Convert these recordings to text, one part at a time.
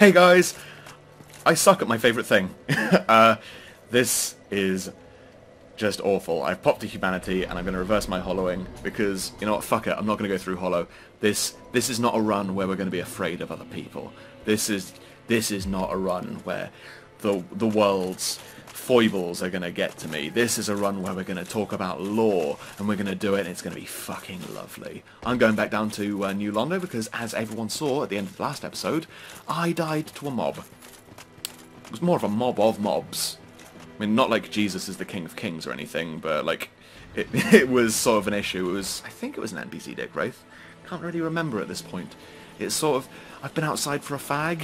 Hey guys, I suck at my favourite thing. This is just awful. I've popped to humanity and I'm going to reverse my hollowing because, you know what, fuck it, I'm not going to go through hollow. This is not a run where we're going to be afraid of other people. This is not a run where the world's foibles are going to get to me. This is a run where we're going to talk about lore, and we're going to do it, and it's going to be fucking lovely. I'm going back down to New Londo because, as everyone saw at the end of the last episode, I died to a mob. It was more of a mob of mobs. I mean, not like Jesus is the King of Kings or anything, but, like, it was sort of an issue. I think it was an NPC Dick Wraith. Can't really remember at this point. It's sort of, I've been outside for a fag,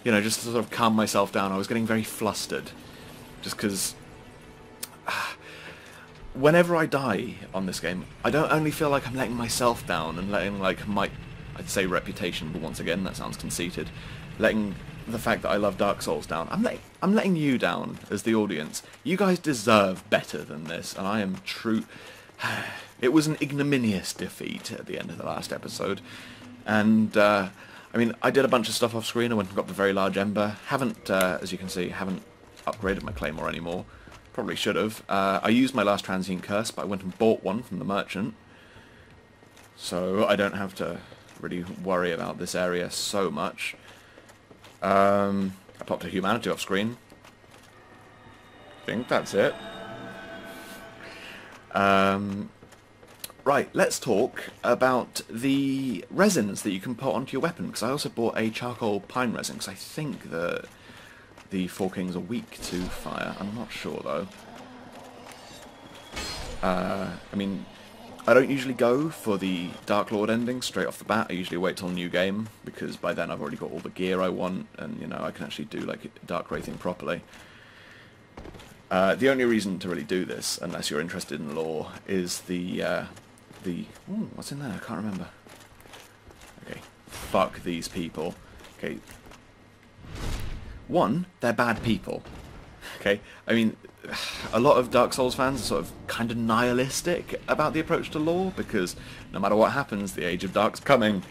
you know, just to sort of calm myself down. I was getting very flustered. Just because whenever I die on this game, I don't only feel like I'm letting myself down and letting, like, I'd say reputation, but once again, that sounds conceited, letting the fact that I love Dark Souls down. I'm letting you down as the audience. You guys deserve better than this, and I am true. It was an ignominious defeat at the end of the last episode, and I mean, I did a bunch of stuff off screen. I went and got the very large ember. Haven't, as you can see, haven't upgraded my claymore anymore. Probably should have. I used my last transient curse, but I went and bought one from the merchant, so I don't have to really worry about this area so much. I popped a humanity off screen. I think that's it. Right, let's talk about the resins that you can put onto your weapon, because I also bought a charcoal pine resin, because I think that the Four Kings are weak to fire. I'm not sure, though. I mean, I don't usually go for the Dark Lord ending straight off the bat. I usually wait till new game, because by then I've already got all the gear I want, and, you know, I can actually do, like, Dark Wraithing properly. The only reason to really do this, unless you're interested in lore, is ooh, what's in there? I can't remember. Okay, fuck these people. Okay. One, they're bad people. Okay, I mean, a lot of Dark Souls fans are sort of kind of nihilistic about the approach to lore, because no matter what happens, the Age of Dark's coming.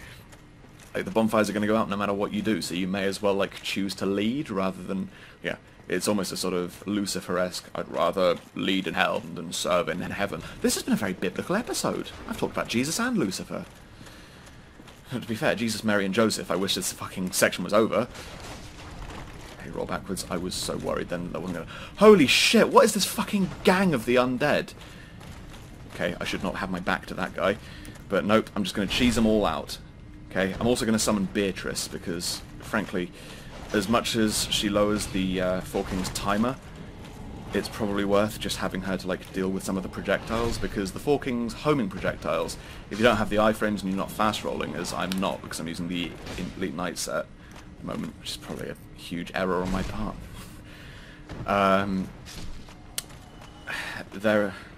Like, the bonfires are going to go out no matter what you do, so you may as well, like, choose to lead rather than, yeah, it's almost a sort of Lucifer-esque, I'd rather lead in hell than serve in heaven. This has been a very biblical episode. I've talked about Jesus and Lucifer. To be fair, Jesus, Mary and Joseph, I wish this fucking section was over. Hey, roll backwards. I was so worried then that wasn't gonna... Holy shit, what is this fucking gang of the undead? Okay, I should not have my back to that guy. But nope, I'm just going to cheese them all out. Okay, I'm also going to summon Beatrice, because, frankly, as much as she lowers the Four Kings timer, it's probably worth just having her to, like, deal with some of the projectiles, because the Four Kings homing projectiles, if you don't have the iframes and you're not fast rolling, as I'm not, because I'm using the Elite Knight set at the moment, which is probably a huge error on my part.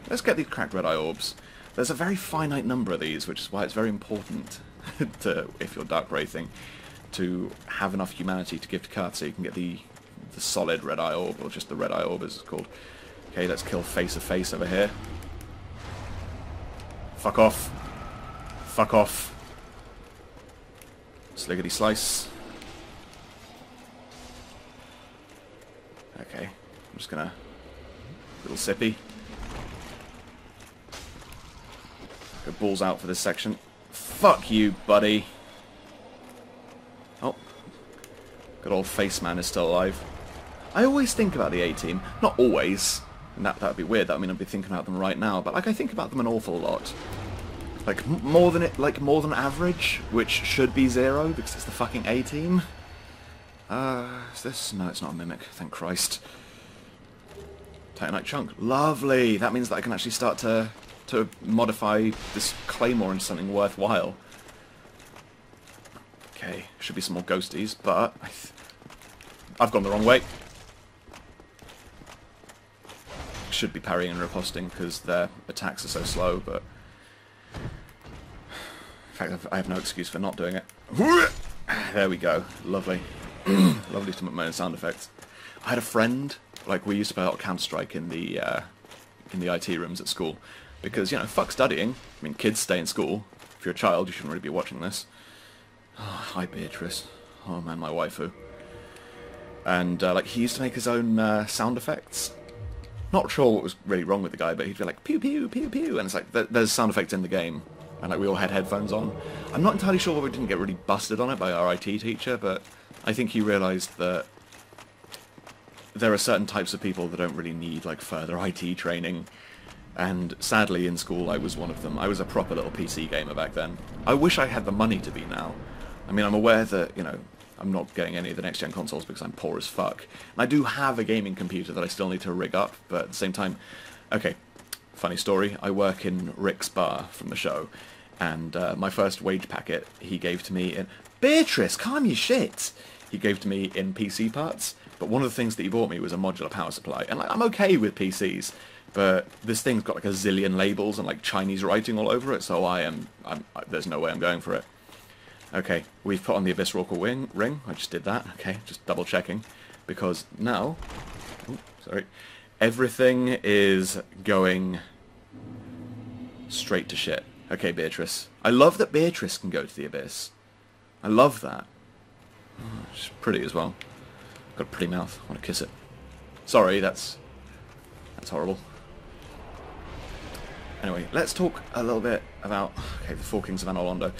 Let's get these cracked red eye orbs. There's a very finite number of these, which is why it's very important to, if you're Dark Wraithing, to have enough humanity to give to Karth so you can get the solid red eye orb, or just the red eye orb as it's called. Okay, let's kill Face of Face over here. Fuck off. Fuck off. Sliggity slice. Okay, I'm just gonna... little sippy. Go balls out for this section. Fuck you, buddy. Oh. Good old Face Man is still alive. I always think about the A-Team. Not always. And that would be weird. That would mean I'd be thinking about them right now. But, like, I think about them an awful lot. Like, more than average, which should be 0, because it's the fucking A-Team. Is this? No, it's not a mimic. Thank Christ. Titanite chunk. Lovely! That means that I can actually start to modify this claymore into something worthwhile. Okay, should be some more ghosties, but I've gone the wrong way. Should be parrying and riposting because their attacks are so slow, but in fact I have no excuse for not doing it. There we go. Lovely. Lovely to make my own sound effects. I had a friend, like, we used to play a lot of Counter-Strike in the IT rooms at school, because, you know, fuck studying. I mean, kids stay in school. If you're a child, you shouldn't really be watching this. Oh, hi, Beatrice. Oh, man, my waifu. And like he used to make his own sound effects. Not sure what was really wrong with the guy, but he'd be like pew pew pew pew, and it's like there's sound effects in the game, and like we all had headphones on. I'm not entirely sure why we didn't get really busted on it by our IT teacher, but I think he realised that there are certain types of people that don't really need like further IT training. And sadly in school I was one of them. I was a proper little PC gamer back then. I wish I had the money to be now. I mean, I'm aware that, you know, I'm not getting any of the next-gen consoles because I'm poor as fuck. And I do have a gaming computer that I still need to rig up, but at the same time... Okay, funny story. I work in Rick's bar from the show, and my first wage packet he gave to me in... Beatrice, calm your shit! He gave to me in PC parts, but one of the things that he bought me was a modular power supply. And like, I'm okay with PCs, but this thing's got like a zillion labels and like Chinese writing all over it, so there's no way I'm going for it. Okay, we've put on the Abyss Rorqual ring. I just did that. Okay, just double checking. Because now... Ooh, sorry. Everything is going straight to shit. Okay, Beatrice. I love that Beatrice can go to the Abyss. I love that. Oh, she's pretty as well. Got a pretty mouth. I want to kiss it. Sorry, that's horrible. Anyway, let's talk a little bit about the Four Kings of Londo.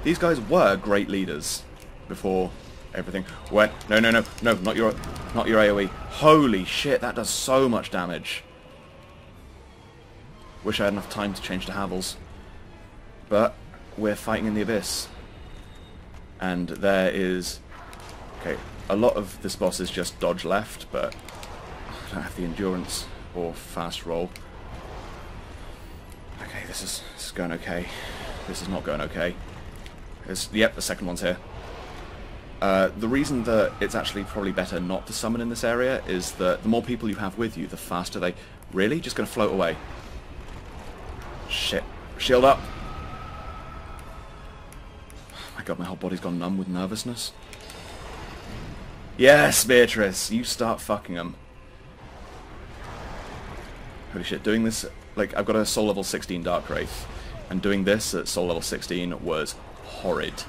These guys were great leaders before everything went. No, not your AoE. Holy shit, that does so much damage. Wish I had enough time to change to Havels. But we're fighting in the Abyss. And there is... Okay, a lot of this boss is just dodge left, but I don't have the endurance or fast roll. Okay, this is going okay. This is not going okay. Yep, the second one's here. The reason that it's actually probably better not to summon in this area is that the more people you have with you, the faster they... Really? Just going to float away. Shit. Shield up. Oh my god, my whole body's gone numb with nervousness. Yes, Beatrice! You start fucking them. Holy shit, doing this... Like, I've got a soul level 16 Dark Wraith, and doing this at soul level 16 was horrid.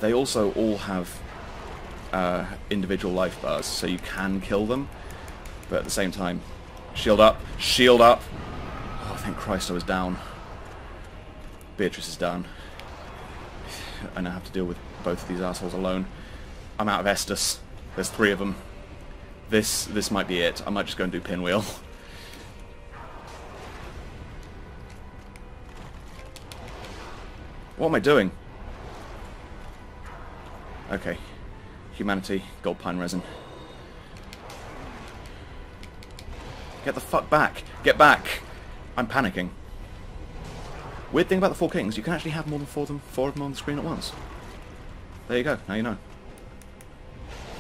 They also all have individual life bars, so you can kill them, but at the same time, shield up, shield up! Oh, thank Christ I was down. Beatrice is down. I now have to deal with both of these assholes alone. I'm out of Estus. There's 3 of them. This might be it. I might just go and do Pinwheel. What am I doing? Okay. Humanity, gold pine resin. Get the fuck back! Get back! I'm panicking. Weird thing about the Four Kings, you can actually have more than four of them on the screen at once. There you go, now you know.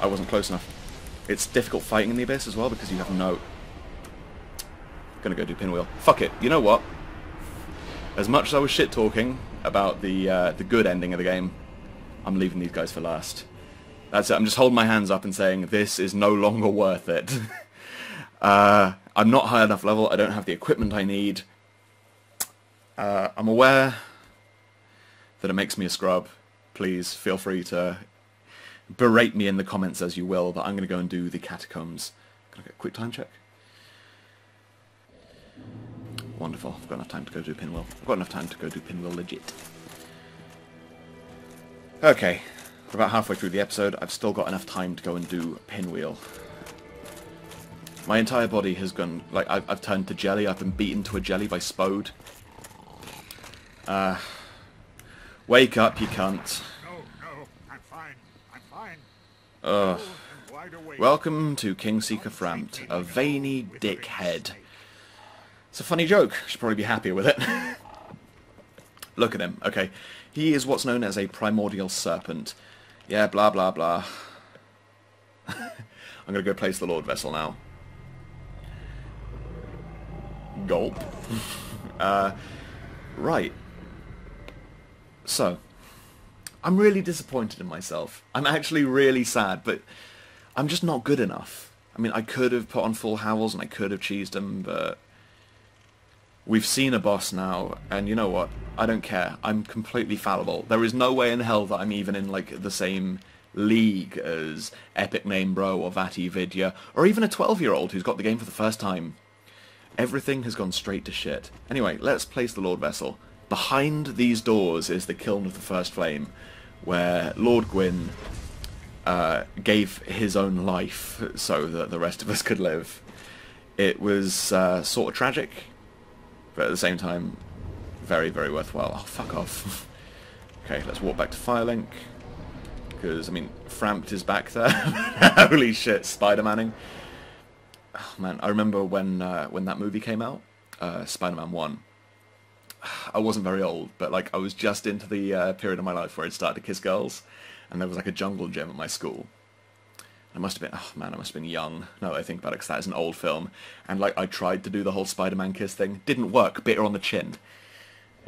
I wasn't close enough. It's difficult fighting in the Abyss as well because you have no... Gonna go do Pinwheel. Fuck it, you know what? As much as I was shit-talking about the good ending of the game, I'm leaving these guys for last. That's it, I'm just holding my hands up and saying, this is no longer worth it. I'm not high enough level, I don't have the equipment I need. I'm aware that it makes me a scrub. Please feel free to berate me in the comments as you will, but I'm going to go and do the Catacombs. Can I get a quick time check? Wonderful, I've got enough time to go do Pinwheel. I've got enough time to go do Pinwheel legit. Okay, we're about halfway through the episode. I've still got enough time to go and do Pinwheel. My entire body has gone, like, I've turned to jelly. I've been beaten to a jelly by Spode. Wake up, you cunt. No, I'm fine. I'm fine. Ugh. Welcome to Kingseeker Frampt, a veiny dickhead. It's a funny joke. Should probably be happier with it. Look at him. Okay. He is what's known as a primordial serpent. Yeah, blah, blah, blah. I'm going to go place the Lordvessel now. Gulp. Right. So, I'm really disappointed in myself. I'm actually really sad, but I'm just not good enough. I mean, I could have put on full Howls and I could have cheesed him, but we've seen a boss now, and you know what? I don't care. I'm completely fallible. There is no way in hell that I'm even in, like, the same league as Epic Name Bro or Vati Vidya, or even a 12-year-old who's got the game for the first time. Everything has gone straight to shit. Anyway, let's place the Lordvessel. Behind these doors is the Kiln of the First Flame, where Lord Gwyn gave his own life so that the rest of us could live. It was sort of tragic, but at the same time, very, very worthwhile. Oh, fuck off. Okay, let's walk back to Firelink, because, I mean, Frampt is back there. Holy shit, Spider-Manning. Oh, man, I remember when that movie came out, Spider-Man 1. I wasn't very old, but, like, I was just into the period of my life where I'd started to kiss girls, and there was, like, a jungle gym at my school. I must have been, oh man, I must have been young, now that I think about it, because that is an old film. And, like, I tried to do the whole Spider-Man kiss thing. Didn't work, bit her on the chin.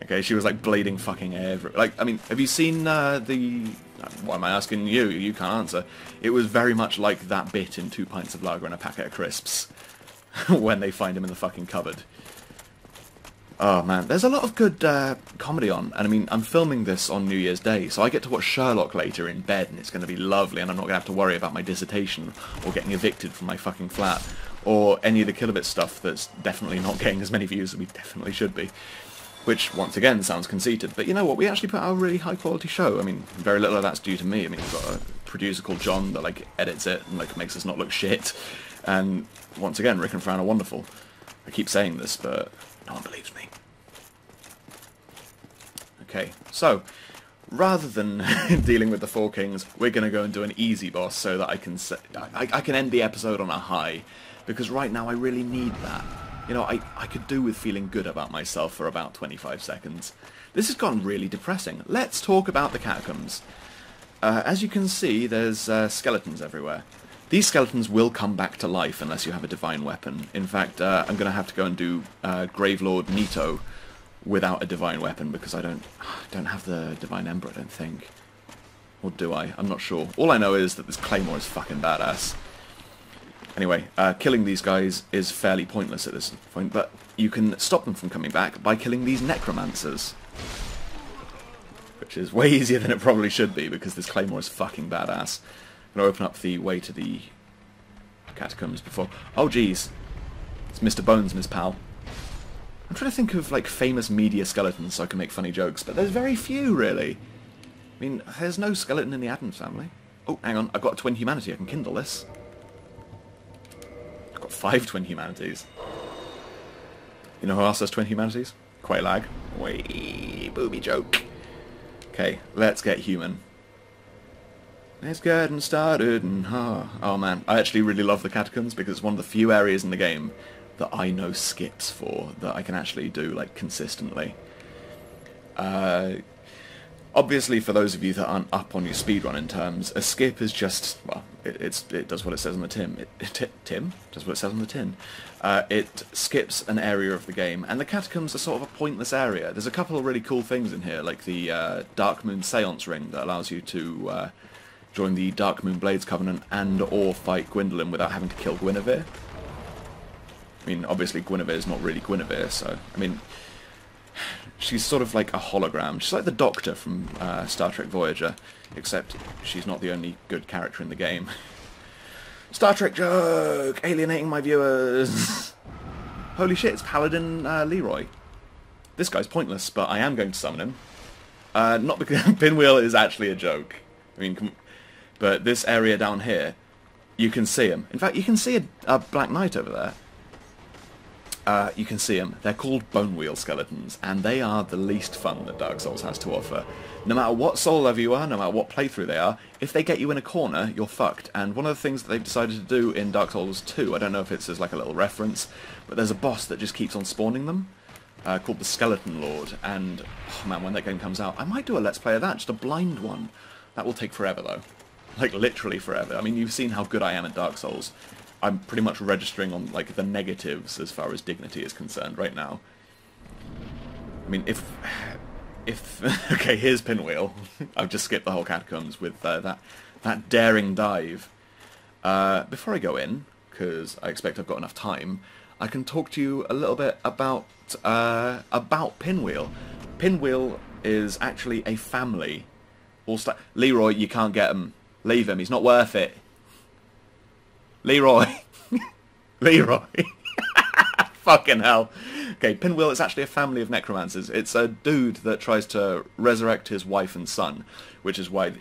Okay, she was, like, bleeding fucking everywhere. Like, I mean, have you seen why am I asking you? You can't answer. It was very much like that bit in 2 pints of lager and a packet of crisps. When they find him in the fucking cupboard. Oh man, there's a lot of good comedy on, and I mean, I'm filming this on New Year's Day, so I get to watch Sherlock later in bed, and it's going to be lovely, and I'm not going to have to worry about my dissertation, or getting evicted from my fucking flat, or any of the Kilobit stuff that's definitely not getting as many views as we definitely should be. Which, once again, sounds conceited, but you know what, we actually put out a really high-quality show. I mean, very little of that's due to me. I mean, we've got a producer called John that, like, edits it, and, like, makes us not look shit, and, once again, Rick and Fran are wonderful. I keep saying this, but no one believes me. Okay, so, rather than dealing with the Four Kings, we're going to go and do an easy boss so that I can end the episode on a high, because right now I really need that. You know, I could do with feeling good about myself for about 25 seconds. This has gone really depressing. Let's talk about the catacombs. As you can see, there's skeletons everywhere. These skeletons will come back to life unless you have a divine weapon. In fact, I'm going to have to go and do Gravelord Nito without a divine weapon, because I don't have the divine ember, I don't think. Or do I? I'm not sure. All I know is that this claymore is fucking badass. Anyway, killing these guys is fairly pointless at this point, but you can stop them from coming back by killing these necromancers. Which is way easier than it probably should be, because this claymore is fucking badass. I'm going to open up the way to the catacombs before... Oh, jeez. It's Mr. Bones, Miss Pal. I'm trying to think of, like, famous media skeletons so I can make funny jokes, but there's very few, really. I mean, there's no skeleton in the Addams family. Oh, hang on, I've got a twin humanity, I can kindle this. I've got 5 twin humanities. You know who else has twin humanities? Quailag. Wee, booby joke. Okay, let's get human. Let's get started, and oh man, I actually really love the catacombs because it's one of the few areas in the game that I know skips for, that I can actually do, like, consistently. Obviously, for those of you that aren't up on your speedrunning terms, a skip is just, well, it does what it says on the tin. Tim? Does what it says on the tin. It skips an area of the game, and the catacombs are sort of a pointless area. There's a couple of really cool things in here, like the Dark Moon Seance Ring that allows you to join the Dark Moon Blades Covenant and or fight Gwendolyn without having to kill Guinevere. I mean, obviously Guinevere is not really Guinevere, so, I mean, she's sort of like a hologram. She's like the Doctor from Star Trek Voyager, except she's not the only good character in the game. Star Trek joke! Alienating my viewers! Holy shit, it's Paladin Leeroy. This guy's pointless, but I am going to summon him. Not because Pinwheel is actually a joke. I mean, but this area down here, you can see him. In fact, you can see a Black Knight over there. You can see them. They're called bone wheel skeletons, and they are the least fun that Dark Souls has to offer. No matter what soul level you are, no matter what playthrough they are, if they get you in a corner, you're fucked. And one of the things that they've decided to do in Dark Souls 2, I don't know if it's as like a little reference, but there's a boss that just keeps on spawning them, called the Skeleton Lord, and, oh man, when that game comes out, I might do a Let's Play of that, just a blind one. That will take forever, though. Like, literally forever. I mean, you've seen how good I am at Dark Souls. I'm pretty much registering on, like, the negatives as far as dignity is concerned right now. I mean, if okay, here's Pinwheel. I've just skipped the whole catacombs with that daring dive. Before I go in, because I expect I've got enough time, I can talk to you a little bit about Pinwheel. Pinwheel is actually a family. Leeroy, you can't get them. Leave him. He's not worth it. Leeroy. Leeroy. Fucking hell. Okay, Pinwheel is actually a family of necromancers. It's a dude that tries to resurrect his wife and son, which is why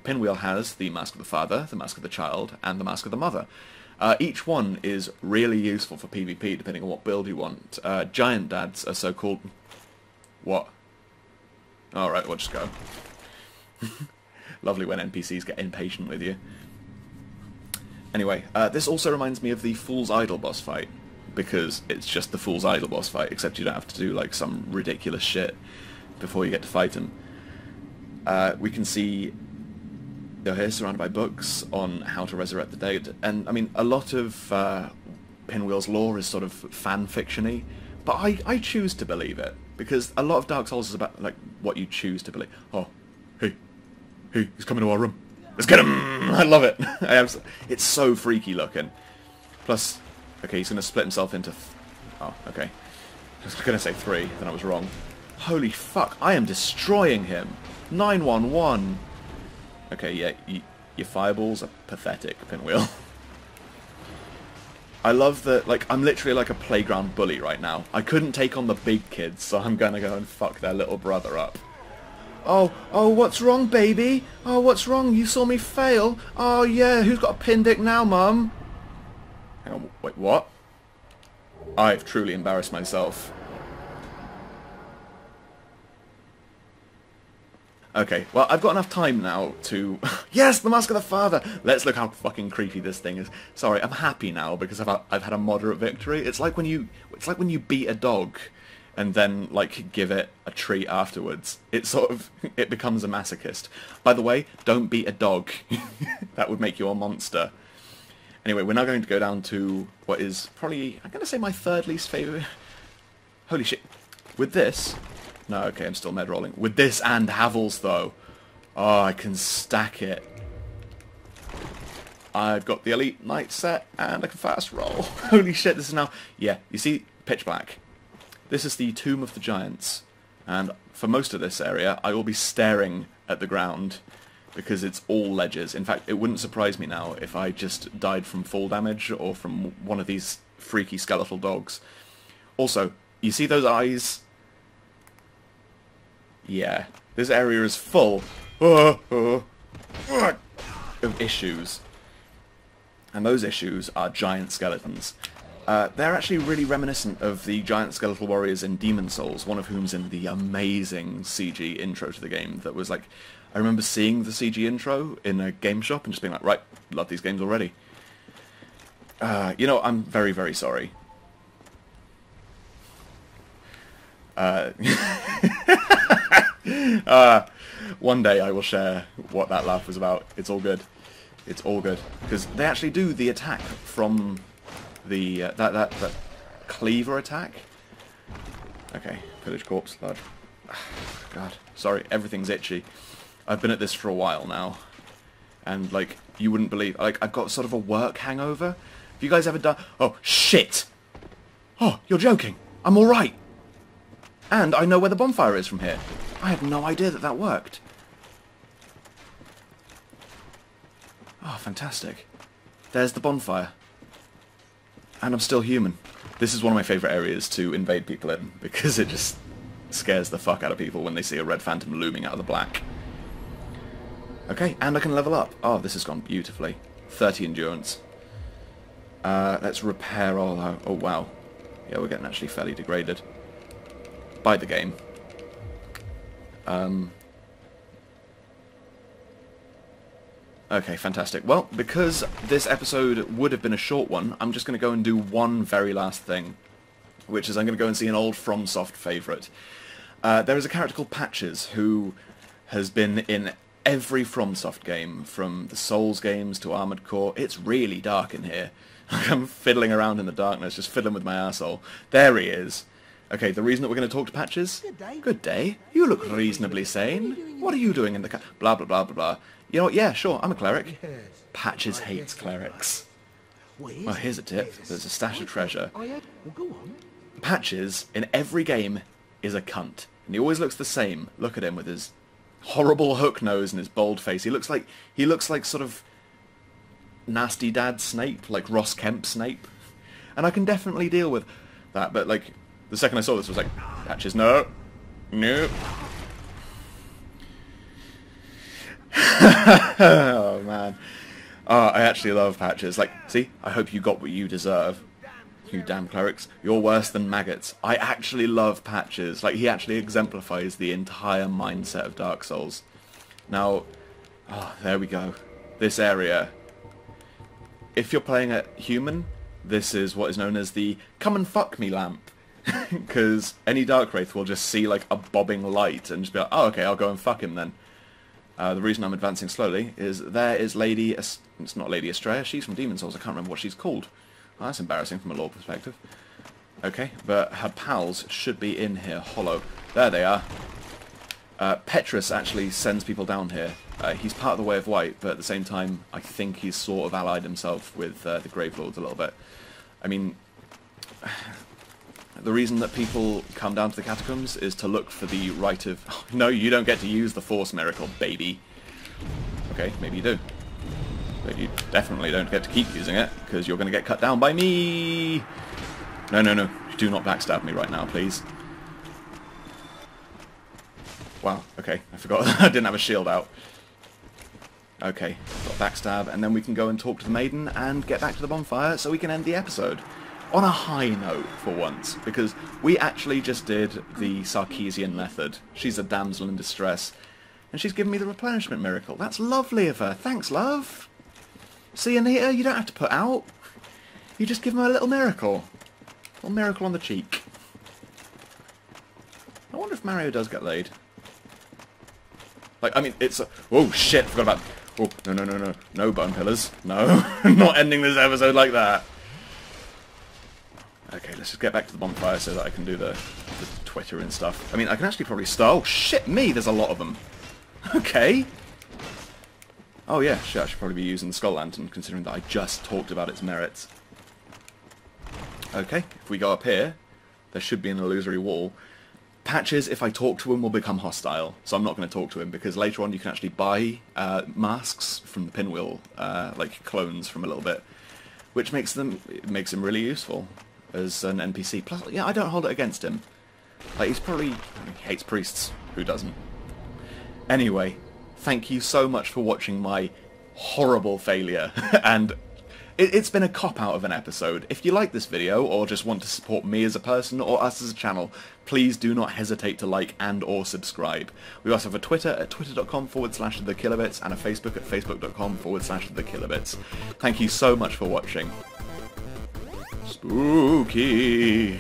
Pinwheel has the Mask of the Father, the Mask of the Child, and the Mask of the Mother. Each one is really useful for PvP, depending on what build you want. Giant Dads are so-called... What? Alright, we'll just go. Lovely when NPCs get impatient with you. Anyway, this also reminds me of the Fool's Idol boss fight, because it's just the Fool's Idol boss fight, except you don't have to do like some ridiculous shit before you get to fight him. We can see you're here surrounded by books on how to resurrect the dead, and I mean a lot of Pinwheel's lore is sort of fan-fiction-y, but I choose to believe it, because a lot of Dark Souls is about like what you choose to believe. Oh, hey, he's coming to our room. Let's get him! I love it. It's so freaky looking. Plus, okay, he's going to split himself into... oh, okay. I was going to say 3, then I was wrong. Holy fuck, I am destroying him. 911. Okay, yeah, your fireballs are pathetic, Pinwheel. I love that, like, I'm literally like a playground bully right now. I couldn't take on the big kids, so I'm going to go and fuck their little brother up. Oh, what's wrong, baby? Oh, what's wrong? You saw me fail? Oh, yeah, who's got a pin dick now, Mum? Hang on, wait, what? I've truly embarrassed myself. Okay, well, I've got enough time now to... yes, the Mask of the Father! Let's look how fucking creepy this thing is. Sorry, I'm happy now because I've had a moderate victory. It's like when you beat a dog and then, like, give it a treat afterwards. It becomes a masochist. By the way, don't beat a dog. That would make you a monster. Anyway, we're now going to go down to what is probably, I'm going to say my 3rd least favourite. Holy shit. With this... no, okay, I'm still med-rolling. With this and Havel's, though. Oh, I can stack it. I've got the Elite Knight set, and I can fast roll. Holy shit, this is now... yeah, you see, pitch black. This is the Tomb of the Giants. And for most of this area, I will be staring at the ground, because it's all ledges. In fact, it wouldn't surprise me now if I just died from fall damage, or from one of these freaky skeletal dogs. Also, you see those eyes? Yeah, this area is full of issues. And those issues are giant skeletons. They're actually really reminiscent of the giant skeletal warriors in Demon Souls, one of whom's in the amazing CG intro to the game that was like... I remember seeing the CG intro in a game shop and just being like, right, love these games already. You know, I'm very, very sorry. One day I will share what that laugh was about. It's all good. It's all good. Because they actually do the attack from the... that cleaver attack. Okay, pillage corpse, blood. God, sorry, everything's itchy. I've been at this for a while now. And, like, you wouldn't believe... like, I've got sort of a work hangover. Have you guys ever done... oh, shit! Oh, you're joking. I'm alright. And I know where the bonfire is from here. I had no idea that that worked. Oh, fantastic. There's the bonfire. And I'm still human. This is one of my favourite areas to invade people in, because it just scares the fuck out of people when they see a red phantom looming out of the black. Okay, and I can level up. Oh, this has gone beautifully. 30 endurance. Let's repair all our... oh, wow. Yeah, we're getting actually fairly degraded. By the game. Okay, fantastic. Well, because this episode would have been a short one, I'm just going to go and do one very last thing, which is I'm going to go and see an old FromSoft favourite. There is a character called Patches, who has been in every FromSoft game, from the Souls games to Armored Core. It's really dark in here. I'm fiddling around in the darkness, just fiddling with my arsehole. There he is. Okay, the reason that we're going to talk to Patches... good day. Good day. You look reasonably sane. What are you doing in the blah, blah, blah, blah, blah. You know what? Yeah, sure, I'm a cleric. Patches hates clerics. Well, here's a tip. There's a stash of treasure. Patches, in every game, is a cunt. And he always looks the same. Look at him with his horrible hook nose and his bold face. He looks like sort of nasty dad Snape, like Ross Kemp Snape. And I can definitely deal with that, but like the second I saw this I was like, Patches, no. No. Oh man. Oh, I actually love Patches. Like, see, I hope you got what you deserve. You damn clerics. You're worse than maggots. I actually love Patches. Like, he actually exemplifies the entire mindset of Dark Souls. Now, oh, there we go. This area. If you're playing a human, this is what is known as the come and fuck me lamp. Because any Dark Wraith will just see, like, a bobbing light and just be like, oh, okay, I'll go and fuck him then. The reason I'm advancing slowly is there is Lady... It's not Lady Estrella, she's from Demon Souls, I can't remember what she's called. Well, that's embarrassing from a lore perspective. Okay, but her pals should be in here, hollow. There they are. Petrus actually sends people down here. He's part of the Way of White, but at the same time, I think he's sort of allied himself with the Grave Lords a little bit. I mean... The reason that people come down to the Catacombs is to look for the rite of... Oh, no, you don't get to use the Force Miracle, baby. Okay, maybe you do. But you definitely don't get to keep using it, because you're going to get cut down by me! No, no, no. Do not backstab me right now, please. Wow, okay. I forgot I didn't have a shield out. Okay, got backstab, and then we can go and talk to the maiden and get back to the bonfire so we can end the episode. On a high note, for once, because we actually just did the Sarkeesian method. She's a damsel in distress, and she's given me the replenishment miracle. That's lovely of her. Thanks, love. See, Anita, you don't have to put out. You just give her a little miracle. A little miracle on the cheek. I wonder if Mario does get laid. Like, I mean, it's... Oh, shit, forgot about... Oh, no, no, no, no. No bone pillars. No. Not ending this episode like that. Okay, let's just get back to the bonfire so that I can do the Twitter and stuff. I mean, I can actually probably start... Oh, shit me, there's a lot of them. Okay. Oh, yeah, shit, I should probably be using the Skull Lantern, considering that I just talked about its merits. Okay, if we go up here, there should be an illusory wall. Patches, if I talk to him, will become hostile, so I'm not going to talk to him, because later on you can actually buy masks from the Pinwheel, like clones from a little bit, which makes him really useful as an NPC. Plus, yeah, I don't hold it against him. Like, he's probably... he hates priests. Who doesn't? Anyway, thank you so much for watching my horrible failure. And it's been a cop-out of an episode. If you like this video, or just want to support me as a person, or us as a channel, please do not hesitate to like and or subscribe. We also have a Twitter at twitter.com/thekillerbits, and a Facebook at facebook.com/thekillerbits. Thank you so much for watching. Spooky.